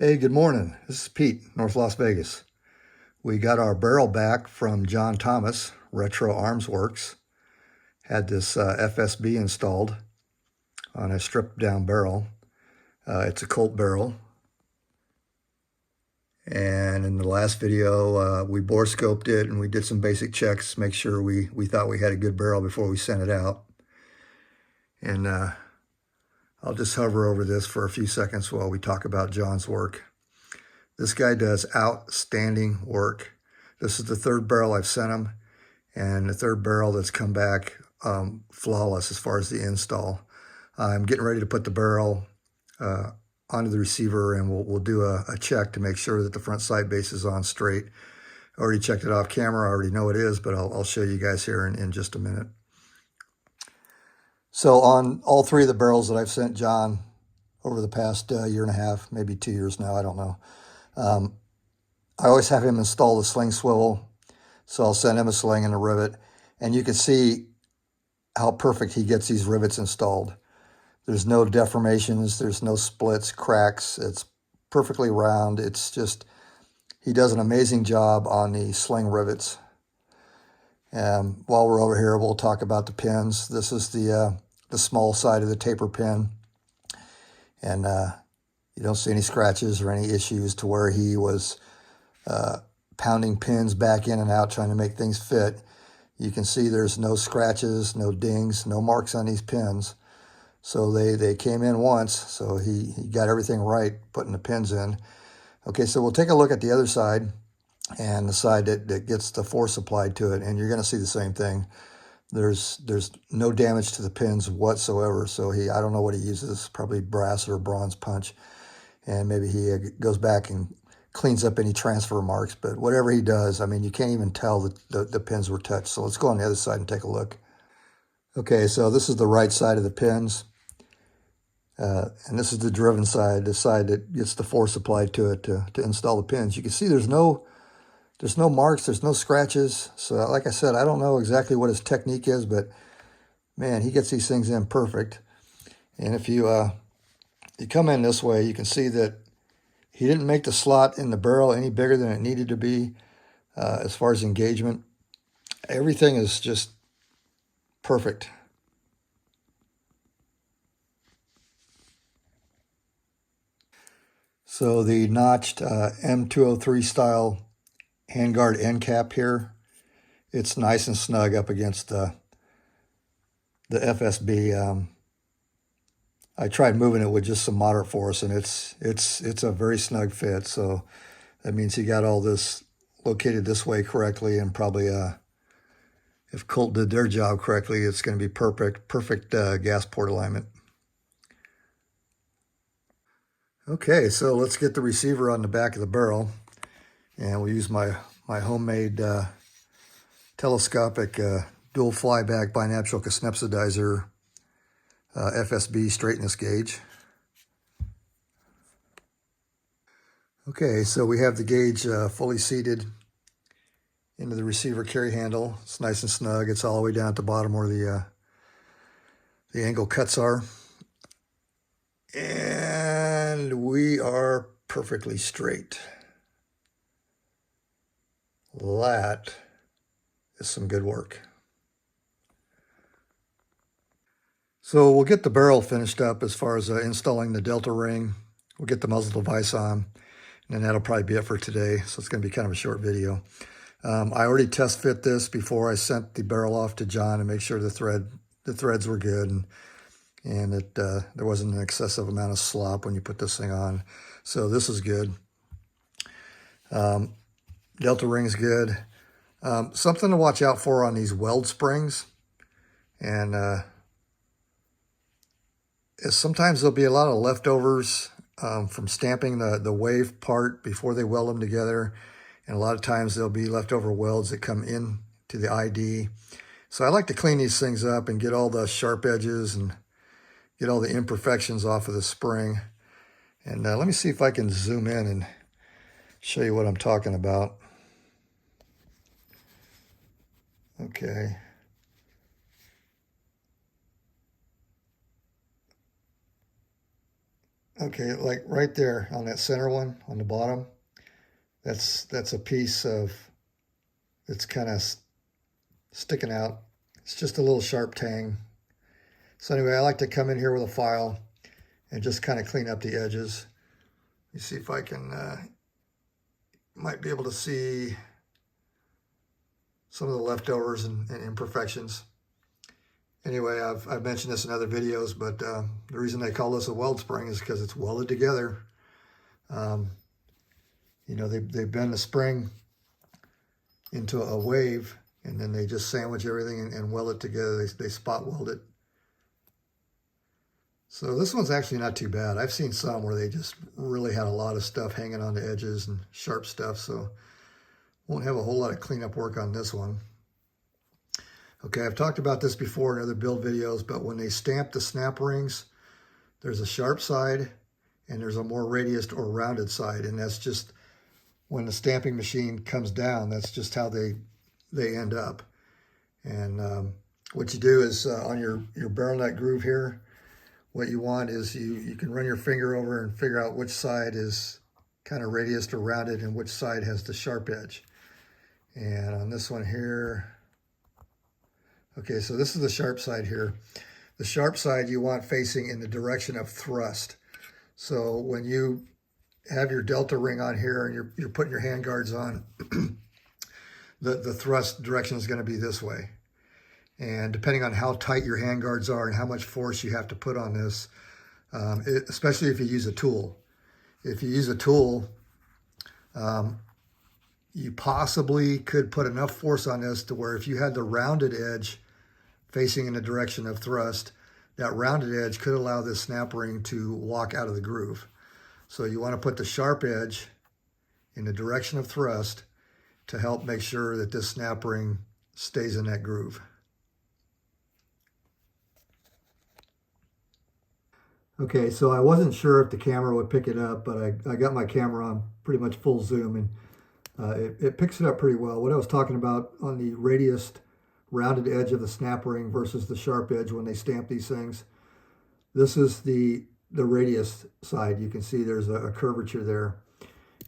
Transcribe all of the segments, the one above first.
Hey, good morning. This is Pete, North Las Vegas. We got our barrel back from John Thomas, Retro Arms Works. Had this FSB installed on a stripped down barrel. It's a Colt barrel. And in the last video, we bore scoped it and we did some basic checks, make sure we thought we had a good barrel before we sent it out. And I'll just hover over this for a few seconds while we talk about John's work. This guy does outstanding work. This is the third barrel I've sent him, and the third barrel that's come back flawless as far as the install. I'm getting ready to put the barrel onto the receiver, and we'll do a check to make sure that the front side base is on straight. I already checked it off camera. I already know it is, but I'll show you guys here in just a minute. So on all three of the barrels that I've sent John over the past year and a half, maybe 2 years now, I don't know. I always have him install the sling swivel, so I'll send him a sling and a rivet, and you can see how perfect he gets these rivets installed. There's no deformations, there's no splits, cracks, it's perfectly round. It's just, he does an amazing job on the sling rivets. While we're over here, we'll talk about the pins. This is the small side of the taper pin, and you don't see any scratches or any issues to where he was pounding pins back in and out trying to make things fit. You can see there's no scratches, no dings, no marks on these pins. So they came in once, so he got everything right putting the pins in. Okay, so we'll take a look at the other side and the side that gets the force applied to it, and you're going to see the same thing. There's no damage to the pins whatsoever. So I don't know what he uses, probably brass or bronze punch. And maybe he goes back and cleans up any transfer marks. But whatever he does, I mean, you can't even tell that the pins were touched. So let's go on the other side and take a look. Okay, so this is the right side of the pins. And this is the driven side, the side that gets the force applied to it to install the pins. You can see there's no marks, there's no scratches. So like I said, I don't know exactly what his technique is, but man, he gets these things in perfect. And if you come in this way, you can see that he didn't make the slot in the barrel any bigger than it needed to be as far as engagement. Everything is just perfect. So the notched M203 style handguard end cap here, it's nice and snug up against the FSB. I tried moving it with just some moderate force, and it's a very snug fit. So that means he got all this located this way correctly, and probably if Colt did their job correctly, it's going to be perfect gas port alignment. Okay, so let's get the receiver on the back of the barrel, and we'll use my homemade telescopic dual flyback binatural Kuznetsov FSB straightness gauge. Okay, so we have the gauge fully seated into the receiver carry handle. It's nice and snug. It's all the way down at the bottom where the angle cuts are. And we are perfectly straight. That is some good work. So we'll get the barrel finished up as far as installing the delta ring. We'll get the muzzle device on, and then that'll probably be it for today. So it's going to be kind of a short video. I already test fit this before I sent the barrel off to John to make sure the threads were good and that there wasn't an excessive amount of slop when you put this thing on. So this is good. Delta ring's good. Something to watch out for on these weld springs, and is sometimes there'll be a lot of leftovers from stamping the wave part before they weld them together, and a lot of times there'll be leftover welds that come in to the ID. So I like to clean these things up and get all the sharp edges and get all the imperfections off of the spring. And let me see if I can zoom in and show you what I'm talking about. Okay. Okay, like right there on that center one on the bottom, that's a piece of, it's kind of sticking out. It's just a little sharp tang. So anyway, I like to come in here with a file and just kind of clean up the edges. You see if I can, might be able to see some of the leftovers and imperfections. Anyway, I've mentioned this in other videos, but the reason they call this a weld spring is because it's welded together. You know, they bend the spring into a wave, and then they just sandwich everything and weld it together. They spot weld it. So this one's actually not too bad. I've seen some where they just really had a lot of stuff hanging on the edges and sharp stuff, so won't have a whole lot of cleanup work on this one. Okay, I've talked about this before in other build videos, but when they stamp the snap rings, there's a sharp side and there's a more radiused or rounded side, and that's just when the stamping machine comes down, that's just how they end up. And what you do is on your barrel nut groove here, what you want is you can run your finger over and figure out which side is kind of radiused or rounded and which side has the sharp edge. And on this one here, okay, so this is the sharp side here. The sharp side you want facing in the direction of thrust. So when you have your delta ring on here and you're putting your hand guards on, the thrust direction is going to be this way. And depending on how tight your hand guards are and how much force you have to put on this, especially if you use a tool. If you use a tool, you possibly could put enough force on this to where if you had the rounded edge facing in the direction of thrust, that rounded edge could allow this snap ring to walk out of the groove. So you want to put the sharp edge in the direction of thrust to help make sure that this snap ring stays in that groove. Okay, so I wasn't sure if the camera would pick it up, but I got my camera on pretty much full zoom, and it picks it up pretty well. What I was talking about on the radiused, rounded edge of the snap ring versus the sharp edge when they stamp these things, this is the radius side. You can see there's a curvature there.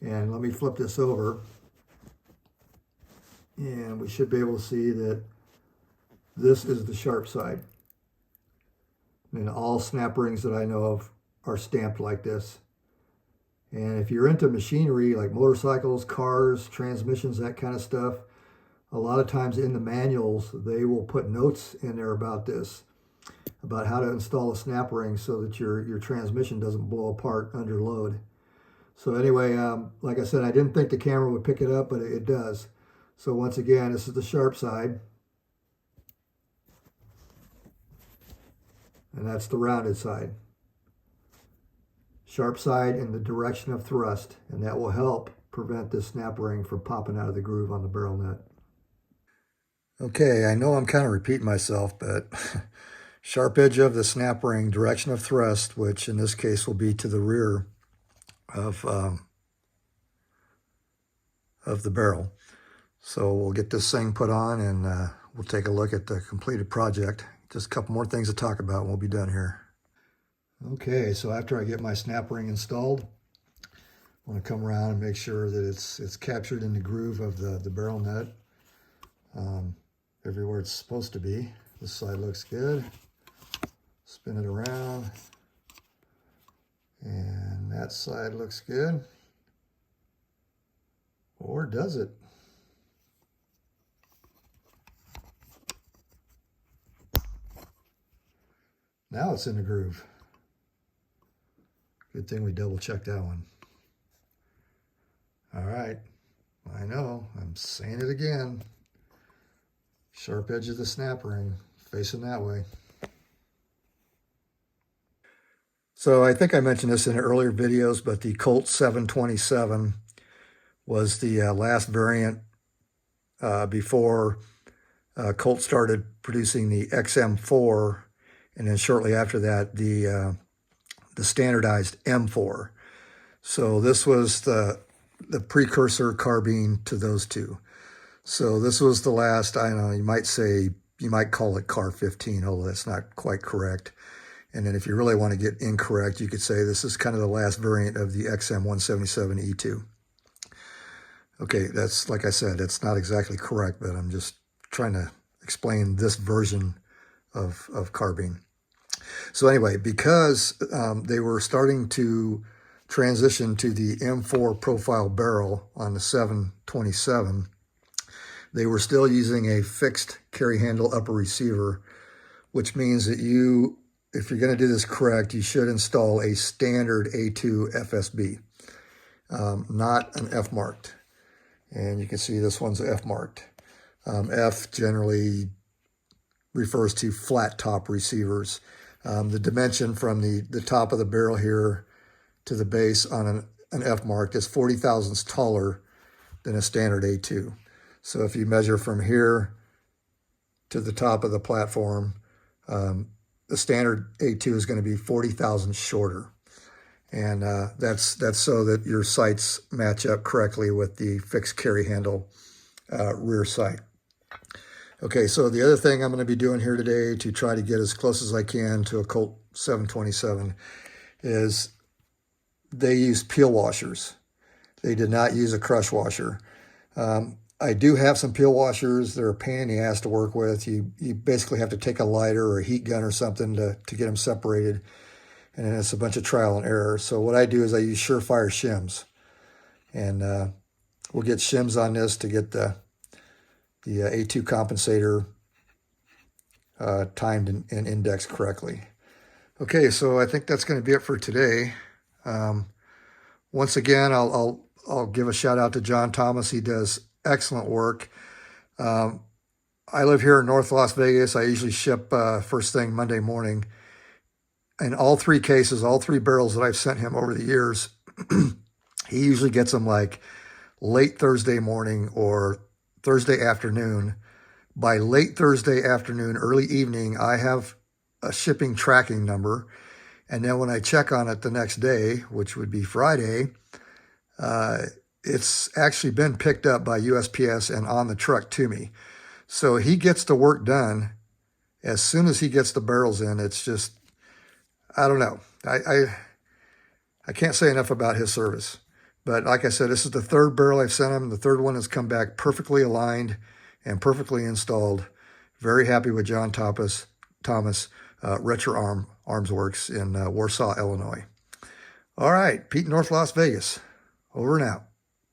And let me flip this over, and we should be able to see that this is the sharp side. And all snap rings that I know of are stamped like this. And if you're into machinery like motorcycles, cars, transmissions, that kind of stuff, a lot of times in the manuals, they will put notes in there about this, about how to install a snap ring so that your transmission doesn't blow apart under load. So anyway, like I said, I didn't think the camera would pick it up, but it does. So once again, this is the sharp side. And that's the rounded side. Sharp side in the direction of thrust, and that will help prevent this snap ring from popping out of the groove on the barrel nut. Okay, I know I'm kind of repeating myself, but sharp edge of the snap ring, direction of thrust, which in this case will be to the rear of the barrel. So we'll get this thing put on and we'll take a look at the completed project. Just a couple more things to talk about and we'll be done here. Okay, so after I get my snap ring installed, I want to come around and make sure that it's captured in the groove of the barrel nut. Everywhere it's supposed to be. This side looks good. Spin it around. And that side looks good. Or does it? Now it's in the groove. Good thing we double checked that one. All right, I know, I'm saying it again. Sharp edge of the snap ring, facing that way. So I think I mentioned this in earlier videos, but the Colt 727 was the last variant before Colt started producing the XM4, and then shortly after that, the standardized M4. So this was the precursor carbine to those two. So this was the last, I don't know, you might call it Car 15, although that's not quite correct. And then if you really want to get incorrect, you could say this is kind of the last variant of the XM177E2. Okay, that's, like I said, that's not exactly correct, but I'm just trying to explain this version of carbine. So anyway, because they were starting to transition to the M4 profile barrel on the 727, they were still using a fixed carry handle upper receiver, which means that you, if you're going to do this correct, you should install a standard A2 FSB, not an F marked. And you can see this one's F marked. F generally refers to flat top receivers. The dimension from the top of the barrel here to the base on an F marked is 40 thousandths taller than a standard A2. So if you measure from here to the top of the platform, the standard A2 is going to be 40 thousandths shorter. And that's so that your sights match up correctly with the fixed carry handle rear sight. Okay, so the other thing I'm going to be doing here today to try to get as close as I can to a Colt 727 is they use peel washers. They did not use a crush washer. I do have some peel washers. They're a pain in the ass to work with. You basically have to take a lighter or a heat gun or something to get them separated. And then it's a bunch of trial and error. So what I do is I use Surefire shims. And we'll get shims on this to get the A2 compensator timed and indexed correctly. Okay, so I think that's going to be it for today. Once again, I'll give a shout out to John Thomas. He does excellent work. I live here in North Las Vegas. I usually ship first thing Monday morning. In all three cases, all three barrels that I've sent him over the years, he usually gets them like late Thursday morning or Thursday afternoon. By late Thursday afternoon, early evening, I have a shipping tracking number. And then when I check on it the next day, which would be Friday, it's actually been picked up by USPS and on the truck to me. So he gets the work done as soon as he gets the barrels in. It's just, I don't know. I can't say enough about his service. But like I said, this is the third barrel I've sent him. The third one has come back perfectly aligned and perfectly installed. Very happy with John Thomas, Retro Arms Works in Warsaw, Illinois. All right, Pete, North Las Vegas. Over and out.